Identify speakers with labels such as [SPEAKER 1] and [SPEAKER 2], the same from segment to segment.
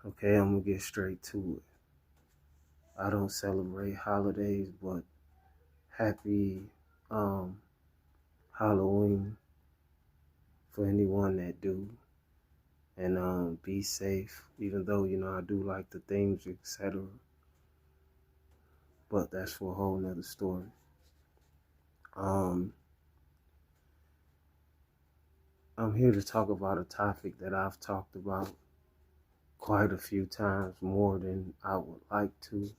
[SPEAKER 1] Okay, I'm gonna get straight to it. I don't celebrate holidays, but happy um, Halloween for anyone that do. And be safe, even though, I do like the themes, etc. But that's for a whole nother story. Um, I'm here to talk about a topic that I've talked about quite a few times, more than I would like to,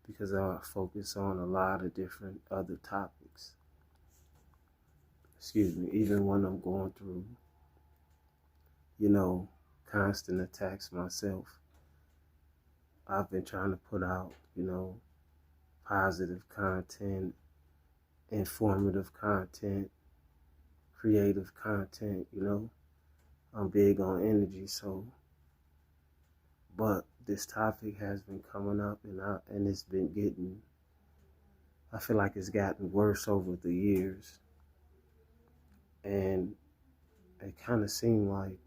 [SPEAKER 1] because I focus on a lot of different other topics. Excuse me, even when I'm going through, you know, constant attacks myself, I've been trying to put out, positive content, informative content, creative content. I'm big on energy, so, but this topic has been coming up, and it's been getting, I feel like it's gotten worse over the years. And it kind of seemed like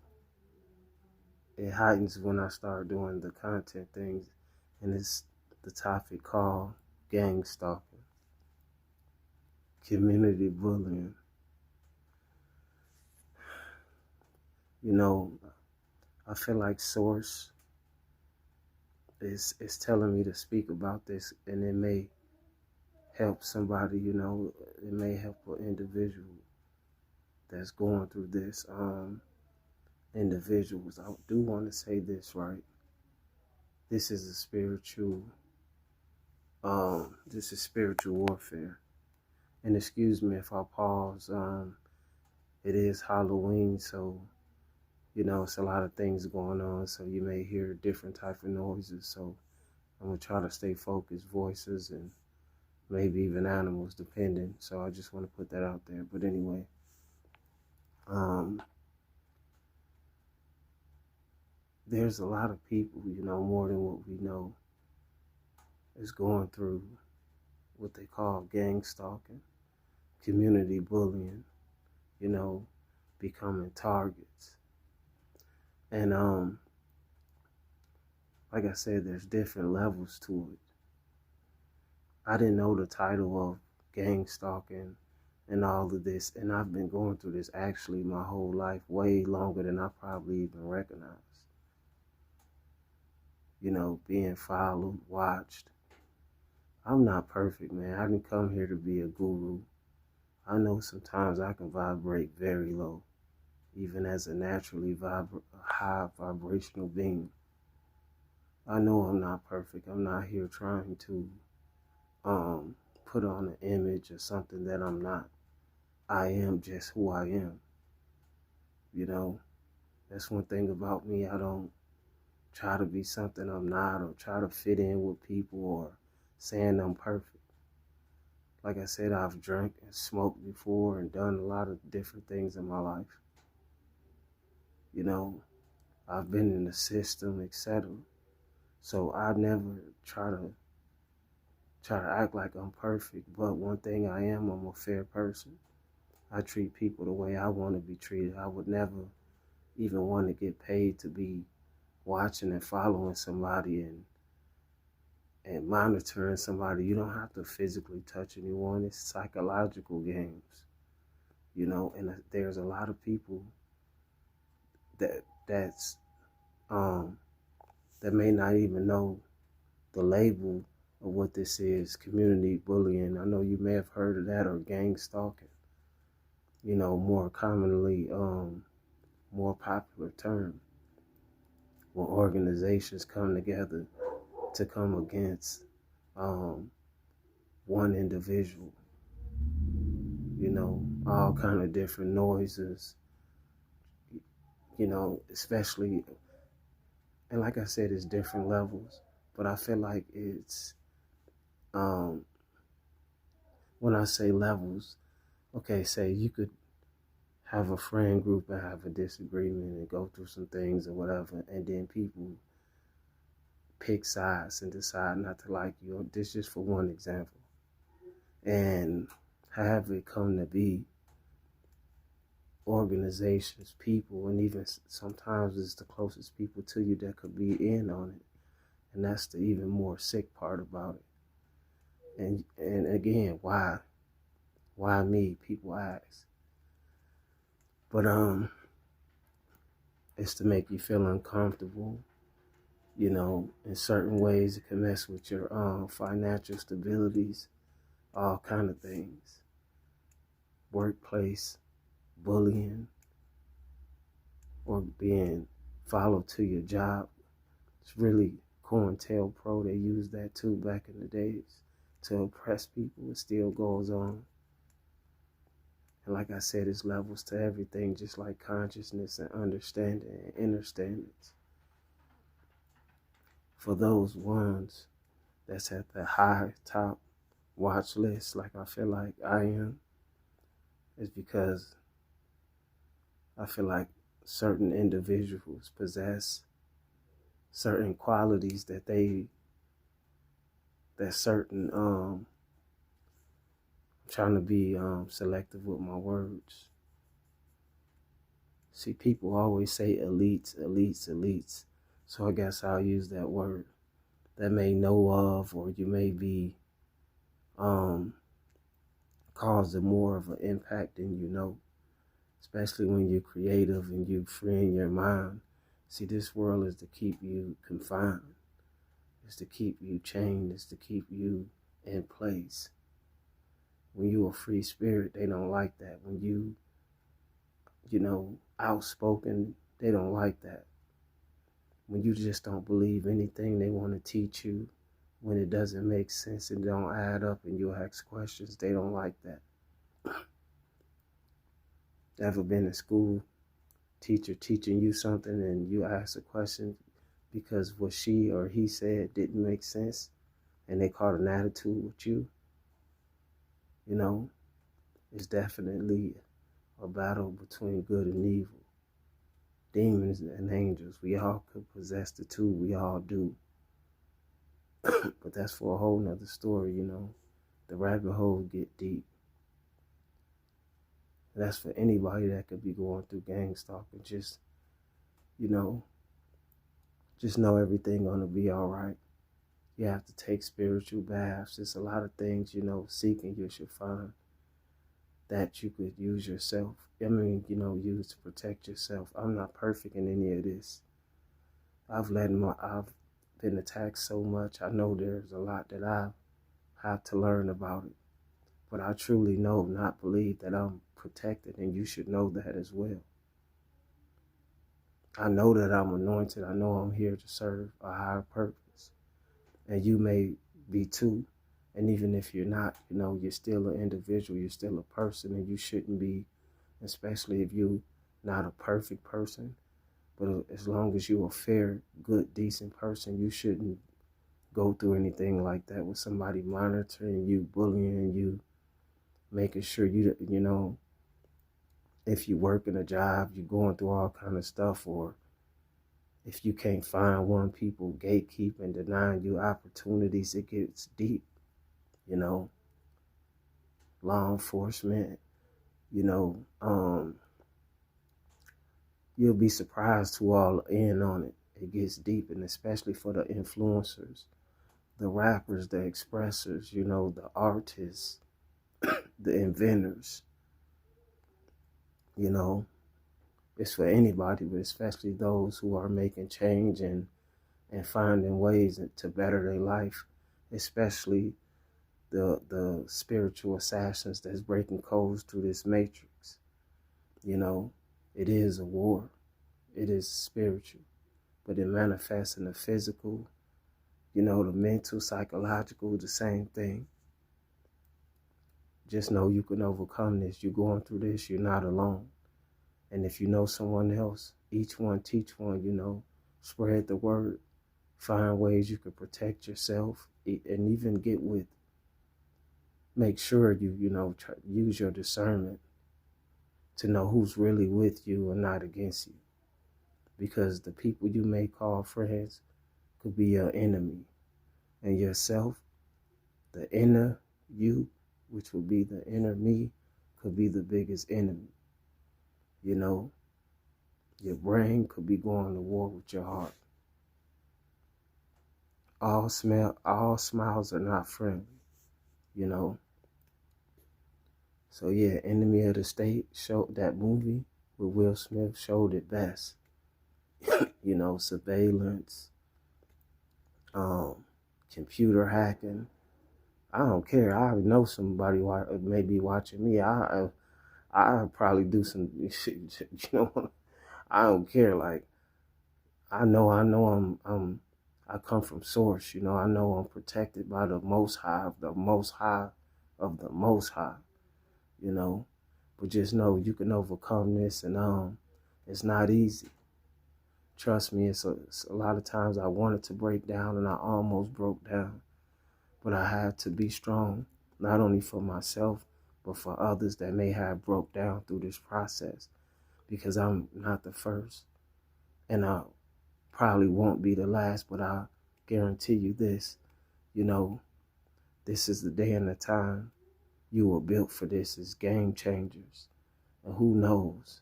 [SPEAKER 1] it heightens when I start doing the content things. And it's the topic called gang stalking, community bullying. You know, I feel like Source is telling me to speak about this, and it may help somebody, it may help an individual that's going through this. Individuals, I do want to say this, right? This is a this is spiritual warfare. And excuse me if I pause. It is Halloween, so it's a lot of things going on, so you may hear different type of noises. So I'm gonna try to stay focused, voices and maybe even animals, depending. So I just want to put that out there. But anyway, there's a lot of people, more than what we know, is going through what they call gang stalking, community bullying, you know, becoming targets. And like I said, there's different levels to it. I didn't know the title of gang stalking and all of this, and I've been going through this actually my whole life, way longer than I probably even recognized. Being followed, watched. I'm not perfect, man. I didn't come here to be a guru. I know sometimes I can vibrate very low, even as a naturally high vibrational being. I know I'm not perfect. I'm not here trying to put on an image or something that I'm not. I am just who I am. That's one thing about me. I don't try to be something I'm not, or try to fit in with people, or saying I'm perfect. Like I said, I've drank and smoked before and done a lot of different things in my life. I've been in the system, etc. So I never try to act like I'm perfect. But one thing I'm a fair person. I treat people the way I want to be treated. I would never even want to get paid to be watching and following somebody and monitoring somebody. You don't have to physically touch anyone. It's psychological games, and there's a lot of people that's that may not even know the label of what this is, community bullying. I know you may have heard of that, or gang stalking. More commonly, more popular term, when organizations come together to come against one individual. All kind of different noises, especially, and like I said, it's different levels, but I feel like it's, when I say levels, okay, say you could have a friend group and have a disagreement and go through some things or whatever, and then people pick sides and decide not to like you. This is just for one example. And have it come to be, organizations, people, and even sometimes it's the closest people to you that could be in on it. And that's the even more sick part about it. And again, why? Why me? People ask. But it's to make you feel uncomfortable. In certain ways it can mess with your financial stabilities, all kind of things. Workplace, bullying, or being followed to your job. It's really COINTELPRO. They used that too back in the days to oppress people. It still goes on. And like I said, it's levels to everything, just like consciousness and understanding and understandings. For those ones that's at the high top watch list, like I feel like I am, is because I feel like certain individuals possess certain qualities that certain I'm trying to be selective with my words. See, people always say elites, elites, elites. So I guess I'll use that word. That may know of, or you may be causing more of an impact than you know. Especially when you're creative and you freeing your mind. See, this world is to keep you confined. It's to keep you chained. It's to keep you in place. When you're a free spirit, they don't like that. When you outspoken, they don't like that. When you just don't believe anything they want to teach you, when it doesn't make sense and don't add up and you ask questions, they don't like that. Ever been in school, teacher teaching you something and you ask a question because what she or he said didn't make sense and they caught an attitude with you? It's definitely a battle between good and evil. Demons and angels, we all could possess the two, we all do. But that's for a whole nother story, The rabbit hole get deep. And that's for anybody that could be going through gangstalking. Just know everything gonna be all right. You have to take spiritual baths. There's a lot of things, seeking you should find that you could use yourself. Use to protect yourself. I'm not perfect in any of this. I've been attacked so much. I know there's a lot that I have to learn about it. But I truly know, not believe, that I'm protected, and you should know that as well. I know that I'm anointed. I know I'm here to serve a higher purpose. And you may be too. And even if you're not, you're still an individual. You're still a person, and you shouldn't be, especially if you're not a perfect person. But as long as you're a fair, good, decent person, you shouldn't go through anything like that with somebody monitoring you, bullying you, making sure if you work in a job, you're going through all kind of stuff, or if you can't find one, people gatekeeping, denying you opportunities, it gets deep, law enforcement, you'll be surprised who all in on it. It gets deep, and especially for the influencers, the rappers, the expressors, the artists, the inventors, it's for anybody, but especially those who are making change and finding ways to better their life, especially the spiritual assassins that's breaking codes through this matrix. It is a war. It is spiritual, but it manifests in the physical, the mental, psychological, the same thing. Just know you can overcome this. You're going through this. You're not alone. And if you know someone else, each one teach one, spread the word. Find ways you can protect yourself, and even make sure you use your discernment to know who's really with you and not against you. Because the people you may call friends could be your enemy. And yourself, the inner you, which would be the inner me, could be the biggest enemy. You know, your brain could be going to war with your heart. All smiles are not friendly, you know. So yeah, Enemy of the State showed that movie with Will Smith showed it best. You know, surveillance, computer hacking. I don't care. I know somebody may be watching me. I probably do some shit. You know, I don't care. Like I come from source. You know, I know I'm protected by the Most High, the Most High of the Most High. You know, but just know you can overcome this, and it's not easy. Trust me, it's a lot of times I wanted to break down, and I almost broke down, but I had to be strong, not only for myself, but for others that may have broke down through this process, because I'm not the first, and I probably won't be the last, but I guarantee you this, you know, this is the day and the time. You were built for this. It's game changers. And who knows?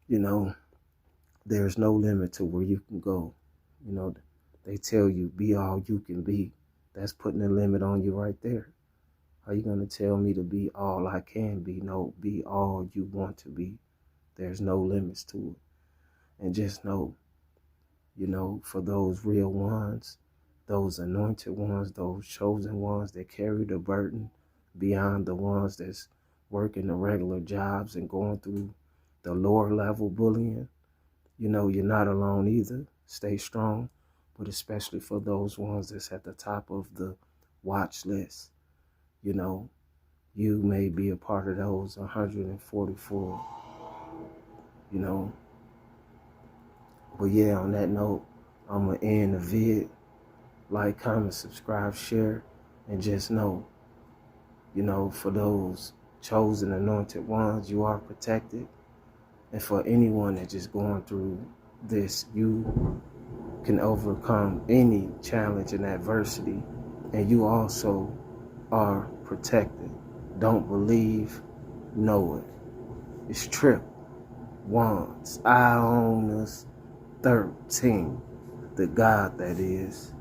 [SPEAKER 1] You know, there's no limit to where you can go. You know, they tell you be all you can be. That's putting a limit on you right there. How you going to tell me to be all I can be? No, be all you want to be. There's no limits to it. And just know, you know, for those real ones, those anointed ones, those chosen ones that carry the burden beyond the ones that's working the regular jobs and going through the lower level bullying, you know, you're not alone either. Stay strong, but especially for those ones that's at the top of the watch list, you know, you may be a part of those 144, you know. But yeah, on that note, I'm going to end the vid. Like, comment, subscribe, share, and just know, you know, for those chosen anointed ones, you are protected. And for anyone that's just going through this, you can overcome any challenge and adversity, and you also are protected. Don't believe, know it. It's Trip Wands, Ionis 13, the God that is.